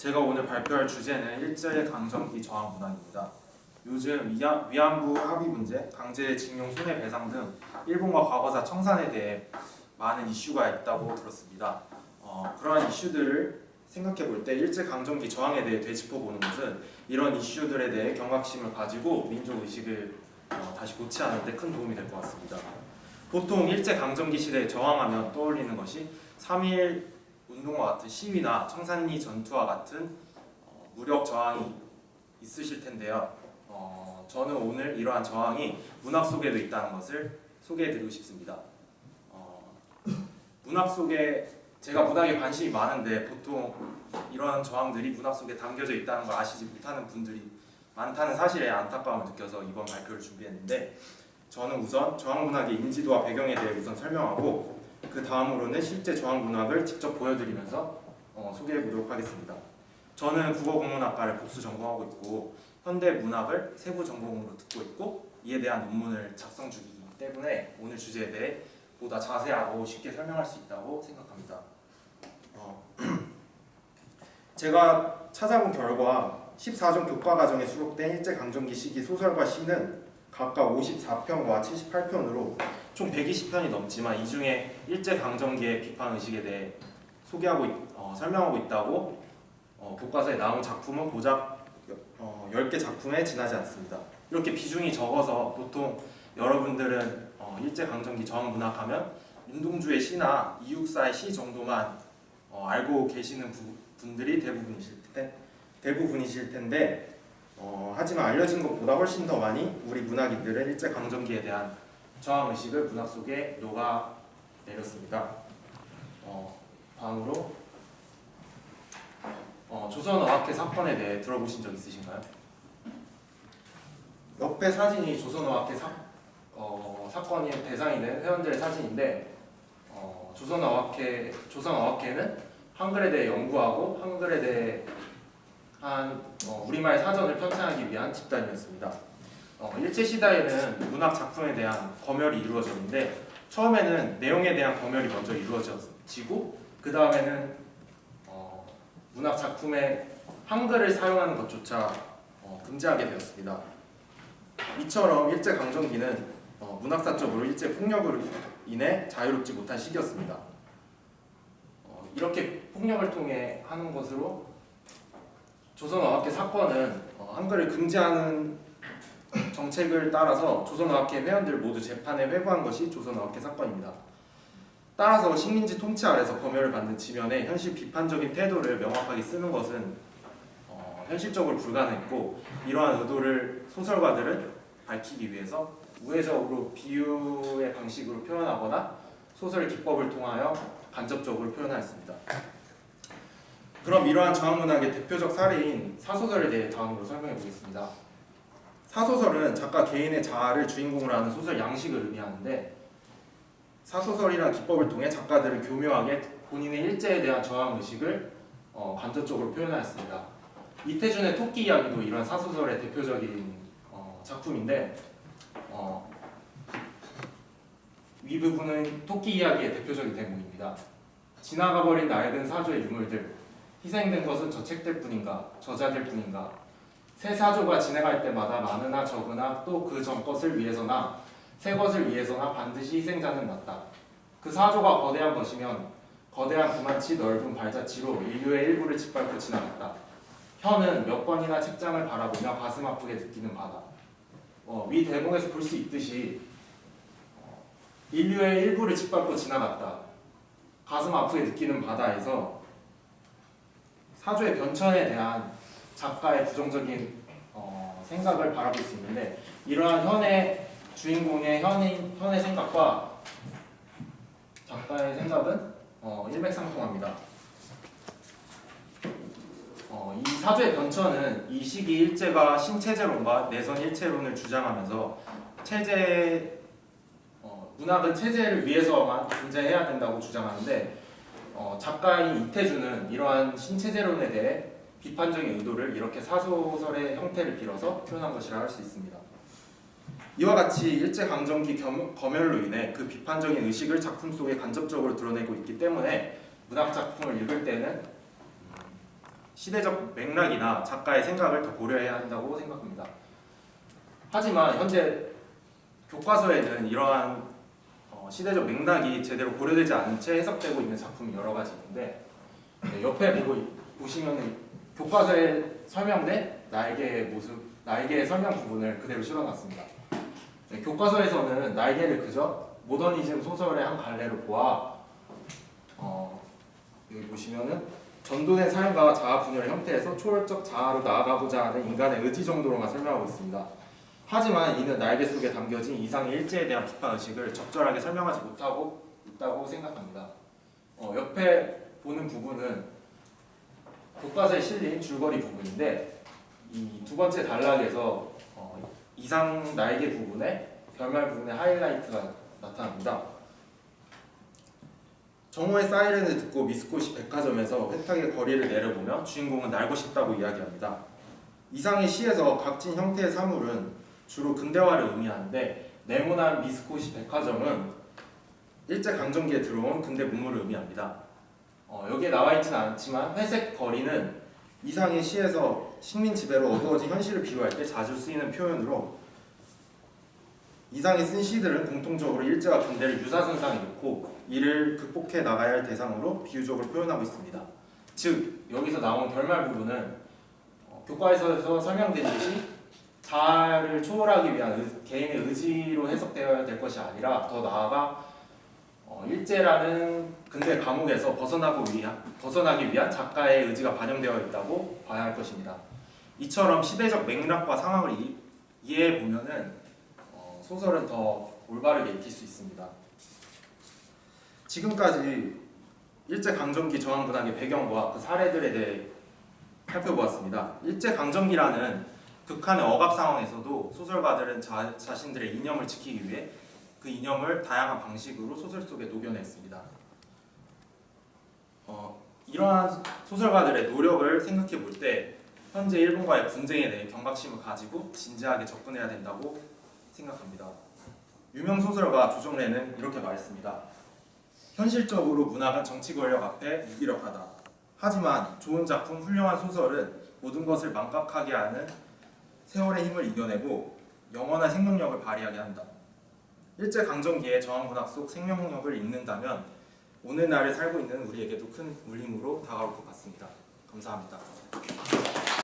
제가 오늘 발표할 주제는 일제강점기 저항문학입니다. 요즘 위안부 합의 문제, 강제징용 손해배상 등 일본과 과거사 청산에 대해 많은 이슈가 있다고 들었습니다. 그러한 이슈들을 생각해 볼 때 일제강점기 저항에 대해 되짚어보는 것은 이런 이슈들에 대해 경각심을 가지고 민족의식을 다시 고취하는 데 큰 도움이 될 것 같습니다. 보통 일제강점기 시대에 저항하면 떠올리는 것이 3.1 운동과 같은 시위나 청산리 전투와 같은 무력 저항이 있으실 텐데요. 저는 오늘 이러한 저항이 문학 속에도 있다는 것을 소개해드리고 싶습니다. 문학 속에 제가 문학에 관심이 많은데 보통 이러한 저항들이 문학 속에 담겨져 있다는 걸 아시지 못하는 분들이 많다는 사실에 안타까움을 느껴서 이번 발표를 준비했는데, 저는 우선 저항문학의 인지도와 배경에 대해 우선 설명하고 그 다음으로는 실제 저항문학을 직접 보여드리면서 소개해보도록 하겠습니다. 저는 국어국문학과를 복수 전공하고 있고 현대문학을 세부 전공으로 듣고 있고 이에 대한 논문을 작성 중이기 때문에 오늘 주제에 대해 보다 자세하고 쉽게 설명할 수 있다고 생각합니다. 제가 찾아본 결과 14종 교과과정에 수록된 일제강점기 시기 소설과 시는 각각 54편과 78편으로 총 120편이 넘지만 이 중에 일제강점기의 비판의식에 대해 설명하고 있다고 교과서에 나온 작품은 고작 10개 작품에 지나지 않습니다. 이렇게 비중이 적어서 보통 여러분들은 일제강점기 저항문학하면 윤동주의 시나 이육사의 시 정도만 알고 계시는 분들이 대부분이실 텐데 하지만 알려진 것보다 훨씬 더 많이 우리 문학인들은 일제강점기에 대한 저항의식을 문학 속에 녹아내렸습니다. 다음으로 조선어학회 사건에 대해 들어보신 적 있으신가요? 옆에 사진이 조선어학회 사건의 대상이 된 회원들의 사진인데 조선어학회는 한글에 대해 연구하고 한글에 대해 우리말 사전을 편찬하기 위한 집단이었습니다. 일제시대에는 문학 작품에 대한 검열이 이루어졌는데 처음에는 내용에 대한 검열이 먼저 이루어지고 그 다음에는 문학 작품에 한글을 사용하는 것조차 금지하게 되었습니다. 이처럼 일제강점기는 문학사적으로 일제폭력으로 인해 자유롭지 못한 시기였습니다. 이렇게 폭력을 통해 하는 것으로 조선어학회 사건은 한글을 금지하는 정책을 따라서 조선어학회 회원들 모두 재판에 회부한 것이 조선어학회 사건입니다. 따라서 식민지 통치 아래서 검열을 받는 지면에 현실 비판적인 태도를 명확하게 쓰는 것은 현실적으로 불가능했고, 이러한 의도를 소설가들은 밝히기 위해서 우회적으로 비유의 방식으로 표현하거나 소설 기법을 통하여 간접적으로 표현하였습니다. 그럼 이러한 저항문학의 대표적 사례인 사소설에 대해 다음으로 설명해 보겠습니다. 사소설은 작가 개인의 자아를 주인공으로 하는 소설 양식을 의미하는데, 사소설이라는 기법을 통해 작가들은 교묘하게 본인의 일제에 대한 저항의식을 간접적으로 표현하였습니다. 이태준의 토끼 이야기도 이런 사소설의 대표적인 작품인데 위 부분은 토끼 이야기의 대표적인 대목입니다. 지나가버린 낡은 사조의 유물들, 희생된 것은 저 책들 뿐인가, 저자들 뿐인가. 새 사조가 진행할 때마다 많으나 적으나 또 그 전 것을 위해서나 새 것을 위해서나 반드시 희생자는 났다. 그 사조가 거대한 것이면 거대한 그만치 넓은 발자취로 인류의 일부를 짓밟고 지나갔다. 혀는 몇 번이나 책장을 바라보며 가슴 아프게 느끼는 바다. 위 대목에서 볼 수 있듯이 인류의 일부를 짓밟고 지나갔다. 가슴 아프게 느끼는 바다에서 사조의 변천에 대한 작가의 부정적인 생각을 바라볼 수 있는데, 이러한 현의 주인공의 현의 생각과 작가의 생각은 일맥상통합니다. 이 사조의 변천은 이 시기 일제가 신체제론과 내선 일체론을 주장하면서 문학은 체제를 위해서만 존재해야 된다고 주장하는데, 작가인 이태준은 이러한 신체제론에 대해 비판적인 의도를 이렇게 사소설의 형태를 빌어서 표현한 것이라 할 수 있습니다. 이와 같이 일제강점기 검열로 인해 그 비판적인 의식을 작품 속에 간접적으로 드러내고 있기 때문에 문학 작품을 읽을 때는 시대적 맥락이나 작가의 생각을 더 고려해야 한다고 생각합니다. 하지만 현재 교과서에는 이러한 시대적 맥락이 제대로 고려되지 않은 채 해석되고 있는 작품이 여러 가지 있는데, 옆에 보시면 교과서에 설명된 날개의 모습, 날개의 설명 부분을 그대로 실어놨습니다. 교과서에서는 날개를 그저 모더니즘 소설의 한 갈래로 보아 여기 보시면은 전도된 삶과 자아 분열의 형태에서 초월적 자아로 나아가고자 하는 인간의 의지 정도로만 설명하고 있습니다. 하지만 이는 날개 속에 담겨진 이상의 일제에 대한 비판 의식을 적절하게 설명하지 못하고 있다고 생각합니다. 옆에 보는 부분은 교과서에 실린 줄거리 부분인데, 이 두 번째 단락에서 이상 날개 부분에 결말 부분에 하이라이트가 나타납니다. 정오의 사이렌을 듣고 미스코시 백화점에서 회탁의 거리를 내려보며 주인공은 날고 싶다고 이야기합니다. 이상의 시에서 각진 형태의 사물은 주로 근대화를 의미하는데, 네모난 미스코시 백화점은 일제강점기에 들어온 근대 문물을 의미합니다. 여기에 나와 있지는 않지만 회색 거리는 이상의 시에서 식민 지배로 어두워진 현실을 비유할 때 자주 쓰이는 표현으로, 이상이 쓴 시들은 공통적으로 일제와 근대를 유사선상에 놓고 이를 극복해 나가야 할 대상으로 비유적으로 표현하고 있습니다. 즉 여기서 나온 결말 부분은 교과에서 설명된 듯이 자아를 초월하기 위한 개인의 의지로 해석되어야 될 것이 아니라, 더 나아가 일제라는 근대 감옥에서 벗어나기 위한 작가의 의지가 반영되어 있다고 봐야 할 것입니다. 이처럼 시대적 맥락과 상황을 이해해 보면은 소설은 더 올바르게 읽힐 수 있습니다. 지금까지 일제강점기 저항군악의 배경과 그 사례들에 대해 살펴보았습니다. 일제강점기라는 극한의 억압 상황에서도 소설가들은 자신들의 이념을 지키기 위해 그 이념을 다양한 방식으로 소설 속에 녹여냈습니다. 이러한 소설가들의 노력을 생각해 볼 때 현재 일본과의 분쟁에 대해 경각심을 가지고 진지하게 접근해야 된다고 생각합니다. 유명 소설가 조정래는 이렇게 말했습니다. 현실적으로 문학은 정치 권력 앞에 무기력하다. 하지만 좋은 작품, 훌륭한 소설은 모든 것을 망각하게 하는 세월의 힘을 이겨내고 영원한 생명력을 발휘하게 한다. 일제강점기의 저항문학 속 생명력을 읽는다면 오늘날을 살고 있는 우리에게도 큰 울림으로 다가올 것 같습니다. 감사합니다.